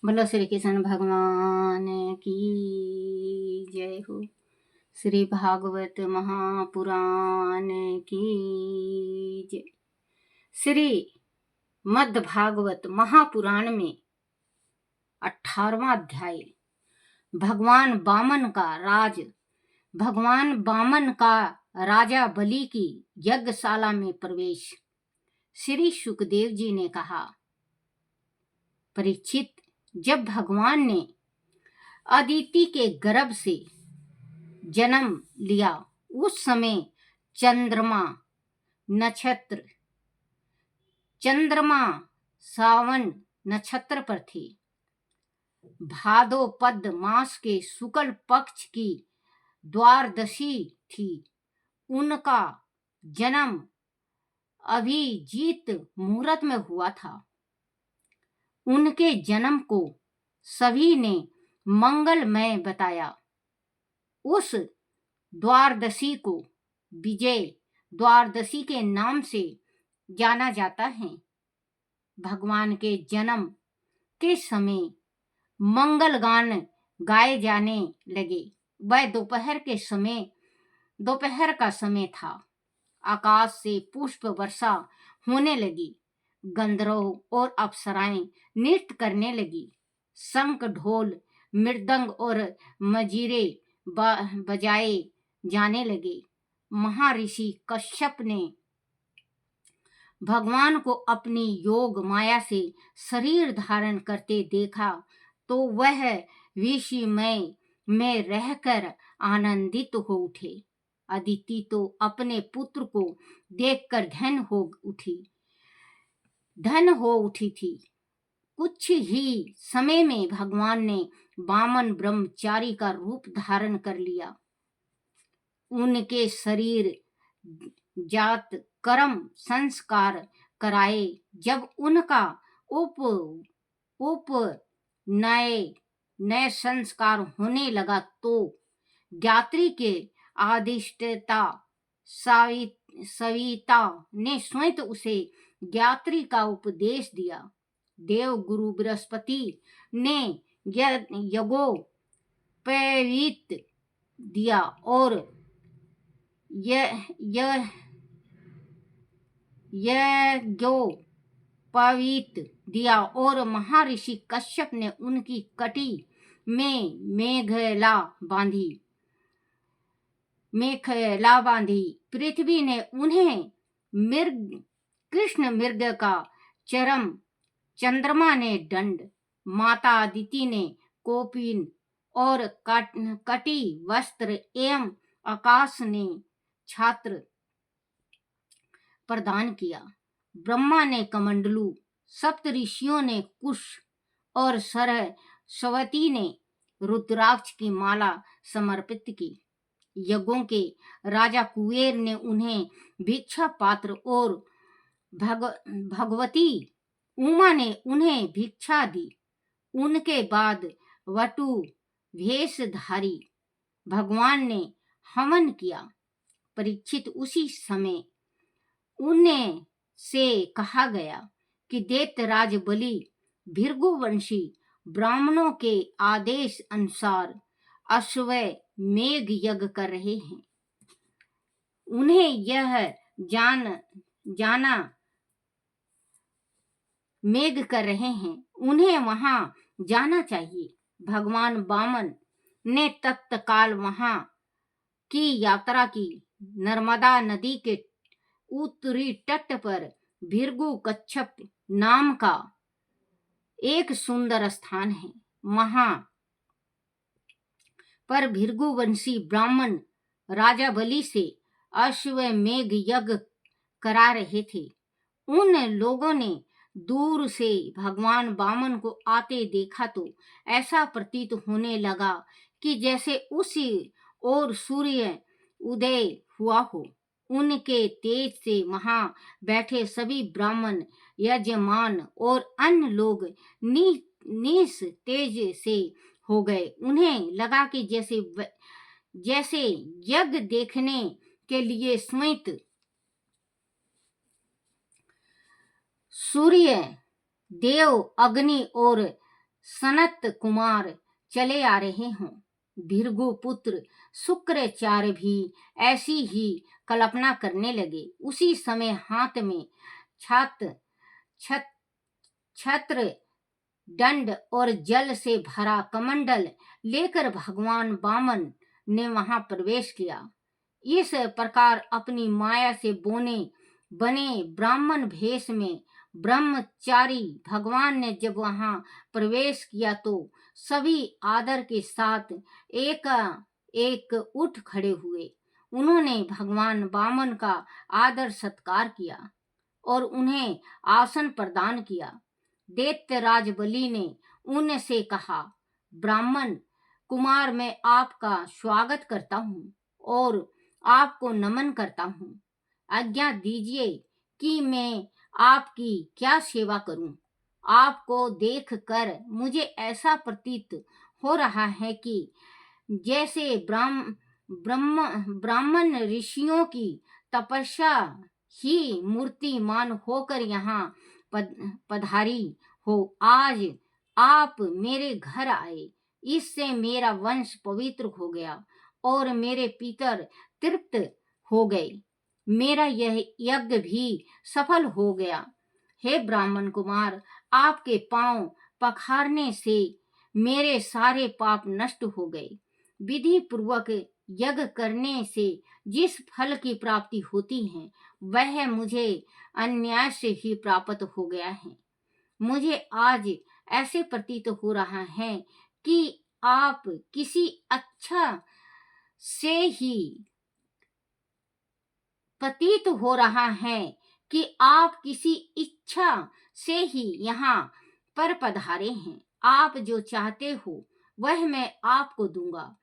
बोलो श्री कृष्ण भगवान की जय हो। श्री भागवत महापुराण की जय। श्री मद् भागवत महापुराण में 18वां अध्याय भगवान बामन का राजा बलि की यज्ञशाला में प्रवेश। श्री सुखदेव जी ने कहा, परीक्षित, जब भगवान ने अदिति के गर्भ से जन्म लिया उस समय चंद्रमा सावन नक्षत्र पर थे। भादोपद मास के शुक्ल पक्ष की द्वादशी थी। उनका जन्म अभिजीत मुहूर्त में हुआ था। उनके जन्म को सभी ने मंगलमय बताया। उस द्वादशी को विजय द्वादशी के नाम से जाना जाता है। भगवान के जन्म के समय मंगल गान गाए जाने लगे। वह दोपहर का समय था। आकाश से पुष्प वर्षा होने लगी। गंधर्व और अप्सराएं नृत्य करने लगी। शंख, ढोल, मृदंग और मजीरे बजाए जाने लगे। महर्षि कश्यप ने भगवान को अपनी योग माया से शरीर धारण करते देखा तो वह विस्मय में रहकर आनंदित हो उठे। अदिति तो अपने पुत्र को देखकर धन हो उठी थी। कुछ ही समय में भगवान ने वामन ब्रह्मचारी का रूप धारण कर लिया। उनके शरीर जात कर्म संस्कार कराए। जब उनका नए संस्कार होने लगा तो गायत्री के अधिष्ठाता सविता ने स्वयं उसे गायत्री का उपदेश दिया। देव गुरु बृहस्पति ने यज्ञोपवीत दिया और महर्षि कश्यप ने उनकी कटी में मेखला बांधी। पृथ्वी ने उन्हें कृष्ण मृग का चरम, चंद्रमा ने दंड, माता अदिति ने कौपीन और कटी वस्त्र एवं आकाश ने छात्र प्रदान किया। ब्रह्मा ने कमंडलू, सप्त ऋषियों ने कुश और सरस्वती ने रुद्राक्ष की माला समर्पित की। यज्ञों के राजा कुबेर ने उन्हें भिक्षा पात्र और भगवती उमा ने उन्हें भिक्षा दी। उनके बाद वटु भेषधारी भगवान ने हवन किया। परीक्षित, उसी समय उन्हें से कहा गया कि दैत्यराज बलि भृगुवंशी ब्राह्मणों के आदेश अनुसार अश्वमेध यज्ञ कर रहे हैं। उन्हें यह जाना मेघ कर रहे हैं, उन्हें वहां जाना चाहिए। भगवान वामन ने तत्काल वहां की यात्रा की। नर्मदा नदी के उत्तरी तट पर भृगु कच्छप नाम का एक सुंदर स्थान है। वहां पर भृगुवंशी ब्राह्मण राजा बलि से अश्वमेध यज्ञ करा रहे थे। उन लोगों ने दूर से भगवान वामन को आते देखा तो ऐसा प्रतीत होने लगा कि जैसे उसी ओर सूर्य उदय हुआ हो। उनके तेज से वहां बैठे सभी ब्राह्मण, यजमान और अन्य लोग निस तेज से हो गए। उन्हें लगा कि जैसे यज्ञ देखने के लिए स्वयं सूर्य देव, अग्नि और सनत कुमार चले आ रहे हों। भृगु पुत्र शुक्राचार्य भी ऐसी ही कल्पना करने लगे। उसी समय हाथ में छत छत छत्र दंड और जल से भरा कमंडल लेकर भगवान वामन ने वहां प्रवेश किया। इस प्रकार अपनी माया से बने ब्राह्मण भेष में ब्रह्मचारी भगवान ने जब वहां प्रवेश किया तो सभी आदर के साथ एक एक उठ खड़े हुए। उन्होंने भगवान वामन का आदर सत्कार किया और उन्हें आसन प्रदान किया। दैत्यराज बलि ने उनसे कहा, ब्राह्मण कुमार, मैं आपका स्वागत करता हूँ और आपको नमन करता हूँ। आज्ञा दीजिए कि मैं आपकी क्या सेवा करूं। आपको देखकर मुझे ऐसा प्रतीत हो रहा है कि जैसे ब्राह्मण ऋषियों की तपस्या ही मूर्तिमान होकर यहाँ पधारी हो। आज आप मेरे घर आए, इससे मेरा वंश पवित्र हो गया और मेरे पितर तृप्त हो गए। मेरा यह यज्ञ भी सफल हो गया। हे ब्राह्मण कुमार, आपके पांव पखारने से मेरे सारे पाप नष्ट हो गए। विधि पूर्वक यज्ञ करने से जिस फल की प्राप्ति होती है वह मुझे अन्याय से ही प्राप्त हो गया है। मुझे आज ऐसे प्रतीत हो रहा है कि आप किसी अच्छा से ही प्रतीत हो रहा है कि आप किसी इच्छा से ही यहाँ पर पधारे हैं। आप जो चाहते हो वह मैं आपको दूंगा।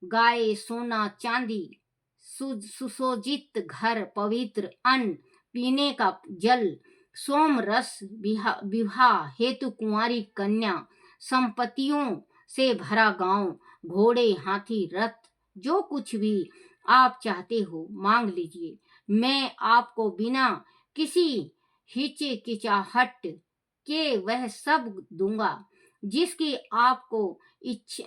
गाय, सोना, चांदी, सुसज्जित घर, पवित्र अन्न, पीने का जल, सोम रस, विवाह हेतु कुंवारी कन्या, संपत्तियों से भरा गांव, घोड़े, हाथी, रथ, जो कुछ भी आप चाहते हो मांग लीजिए। मैं आपको बिना किसी हिचकिचाहट के वह सब दूंगा जिसकी आपको इच्छा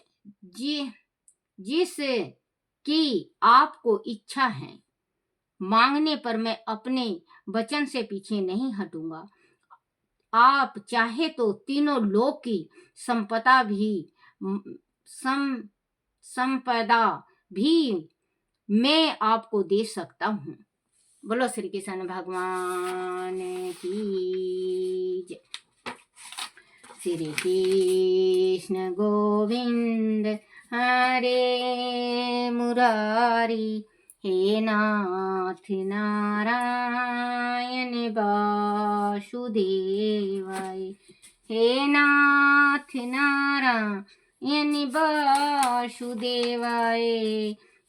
जिसकी आपको इच्छा है। मांगने पर मैं अपने वचन से पीछे नहीं हटूंगा। आप चाहे तो तीनों लोक की संपदा भी मैं आपको दे सकता हूँ। बोलो श्री कृष्ण भगवान की जय। श्री कृष्ण गोविंद हरे मुरारी, हे नाथ नारायण वासुदेवाय, हे नाथ नारायण वासुदेवाय,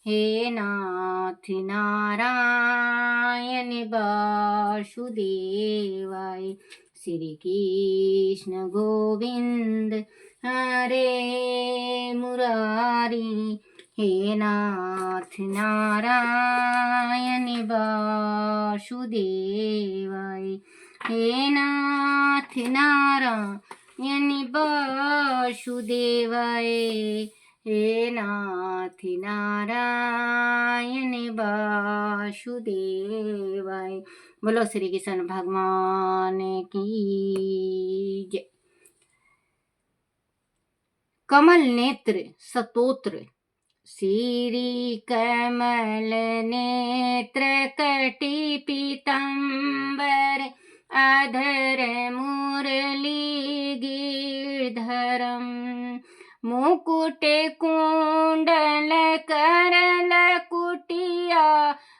हे नाथ नारायण वासुदेवाय। श्री कृष्ण गोविंद हरे मुरारी, हे नाथ नारायण वासुदेवाय, हे नाथ नारायण वासुदेवाय, हे नाथ नारायण वासुदेवाय। बोलो श्री कृष्ण भगवान की जय। कमल नेत्र स्तोत्र। श्री कमल नेत्र कटी पीतांबर, अधर मुरली गिरधरम, मुकुट कुंडल करल कुटिया,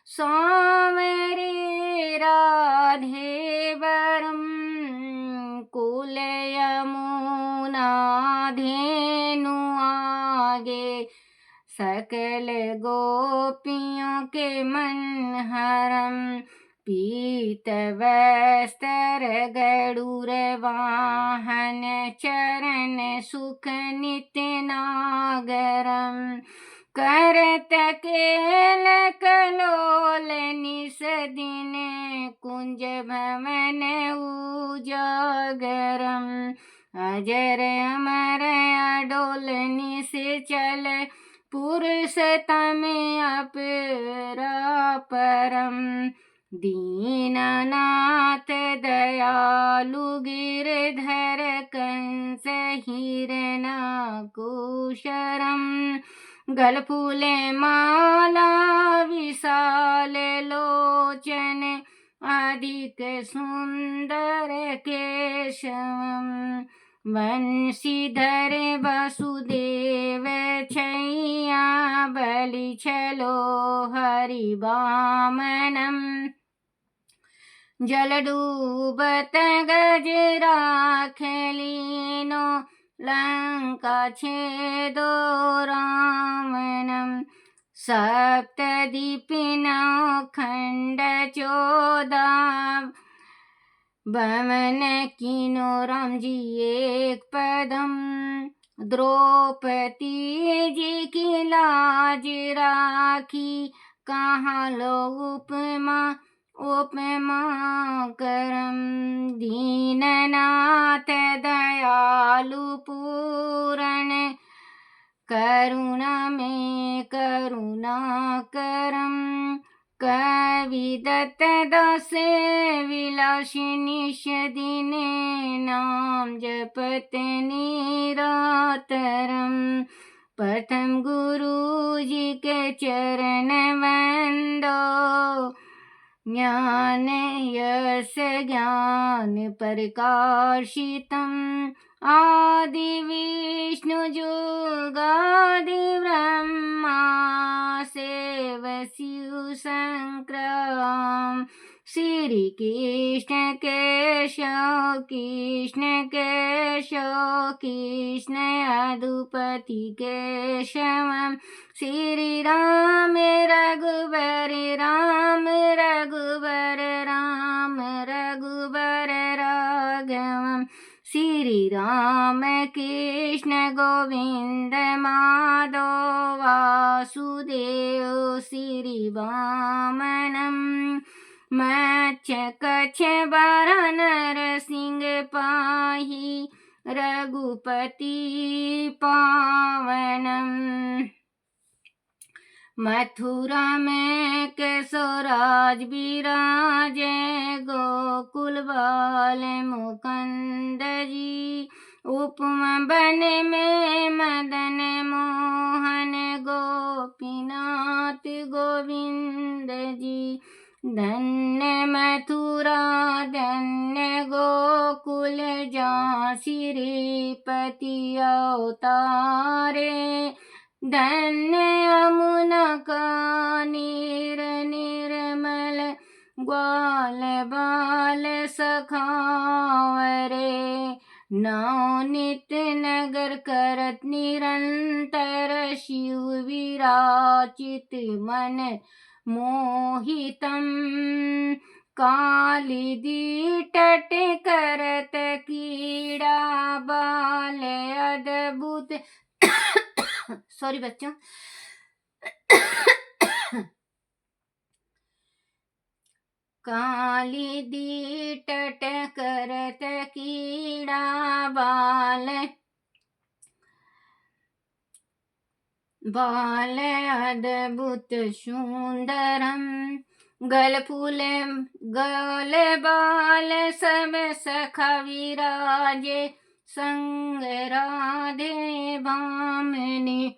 सांवरे राधे वरम, कुल यमुना धेनु आगे, सकल गोपियों के मन हरम, पीत वस्त्र गरुड़ वाहन, चरण सुख नित्य नागरम, करत केल कलोल निस दिन, कुंज भवन उजागरम, अजर अमर अडोल निस चले पुरुषोत्तम अपरापरम। दीननाथ दयालु गिरधर कंस हिरणाकुशरम। गलफूले माला विशाल लोचन अधिक सुंदर केशवम। वंशीधर वसुदेव छैया बलि छलो हरि वामनम। जल डूबत गजरा खेलीनो लंका छेदो रावणम। सप्तदीपिनो खंड 14 बमन कीनो राम जी एक पदम। द्रौपदी जी की लाज राखी कहाँ लो उपमा उपमा करम। दीननाथ दयालु पूरण करुणा में करुणा करम। कविदत्त दास विलासिनी दिन नाम जपत निरतरम। प्रथम गुरु जी के चरण वंदो ज्ञान यश ज्ञान प्रकाशितम। आदि विष्णु जुगादि ब्रह्मा सेव शिव संक्राम। श्री कृष्ण केशव कृष्ण केशव कृष्ण अधुपति केशवम। श्री राम रघुबर राम रघुबर राम रघुबर राघवम। श्री राम कृष्ण गोविंद माधव वासुदेव श्री वामनम। मच्छ कच्छ बारह सिंह पाही रघुपति पावनम। मथुरा में केशोराज विराजे गोकुल बाल मुकुंद जी। उपमा बन में मदन मोहन गोपीनाथ गोविंद जी। धन्य मथुरा धन्य गोकुल जहाँ श्रीपति अवतारे। धन्य यमुना का नीर निर्मल ग्वाल बाल सखावरे। नौ नित्य नगर करत निरंतर शिव विराचित मन मोहितम। कालिदी तट करत कीड़ा बाल अद्भुत सॉरी बच्चों। कालिदी तट करत कीड़ा बाल बाल अद्भुत सुंदरम। गल फूल गल बाल सब सखा विराजे। संग राधे भामिनी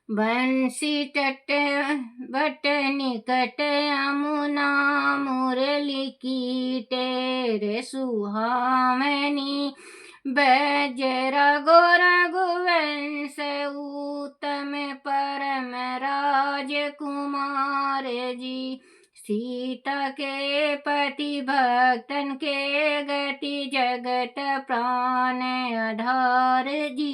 बंसी तट बट निकट यमुना मुरली की तेरे सुहावनी। बैजरा गोरा गोवंश उत्तम परम राजकुमार जी। सीता के पति भक्तन के गति जगत प्राण आधार जी।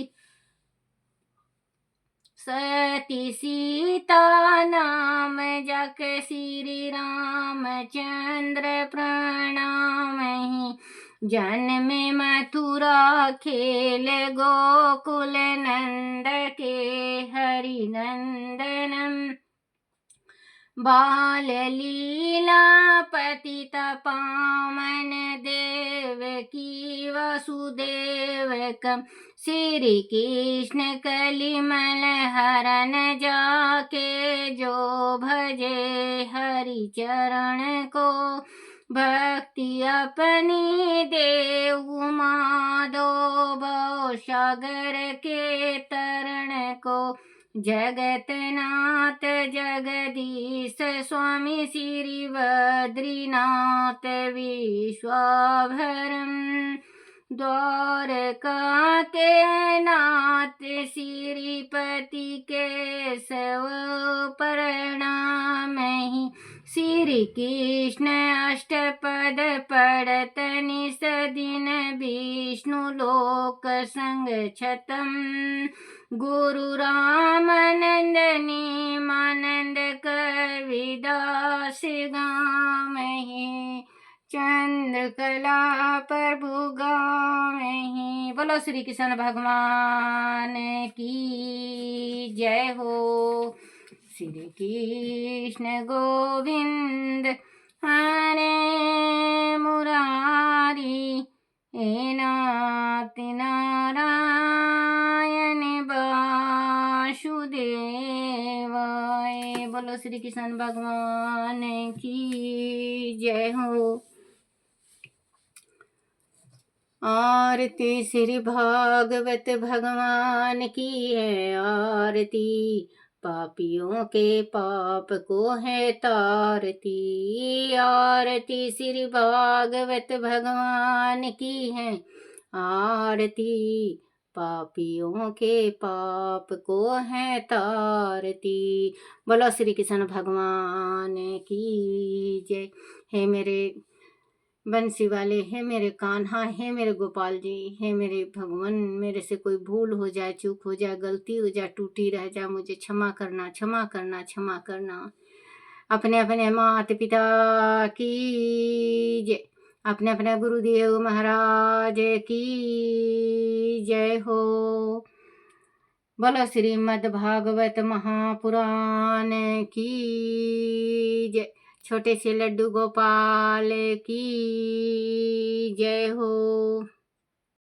सती सीता नाम जक श्री रामचंद्र प्रणामहि। जन्म मथुरा खेल गोकुल नंद के हरि नंदनम। बाल लीला पतित पावन देव की वसुदेव कम श्री कृष्ण कलिमल हरण जाके जो भजे हरि चरण को भक्ति अपनी देव माधो भव सागर के तरण को जगतनाथ जगदीश स्वामी श्री बद्रीनाथ विश्वाभरम द्वारका के नाथ श्रीपति केशव प्रणाम ही श्री कृष्ण अष्टपद पढ़त निस दिन विष्णु लोक संग छतम गुरु रामानंदनी मानंद कविदास गामहि चंद्रकला प्रभु गामहि। बोलो श्री कृष्ण भगवान की जय हो। श्री कृष्ण गोविंद हरे मुरारी हे नाथ नारायण वासुदेवाय। बोलो श्री कृष्ण भगवान की जय हो। आरती श्री भागवत भगवान की है आरती, पापियों के पाप को है तारती। आरती श्री भागवत भगवान की है आरती, पापियों के पाप को है तारती। बोलो श्री कृष्ण भगवान की जय। हे मेरे बंसी वाले, हे मेरे कान्हा, हे मेरे गोपाल जी, हे मेरे भगवान, मेरे से कोई भूल हो जाए, चूक हो जाए, गलती हो जाए, टूटी रह जाए, मुझे क्षमा करना, क्षमा करना, क्षमा करना। अपने अपने माता पिता की जय, अपने अपने गुरुदेव महाराज की जय हो। बोलो श्रीमद् भागवत महापुराण की जय। छोटे से लड्डू गोपाल की जय हो।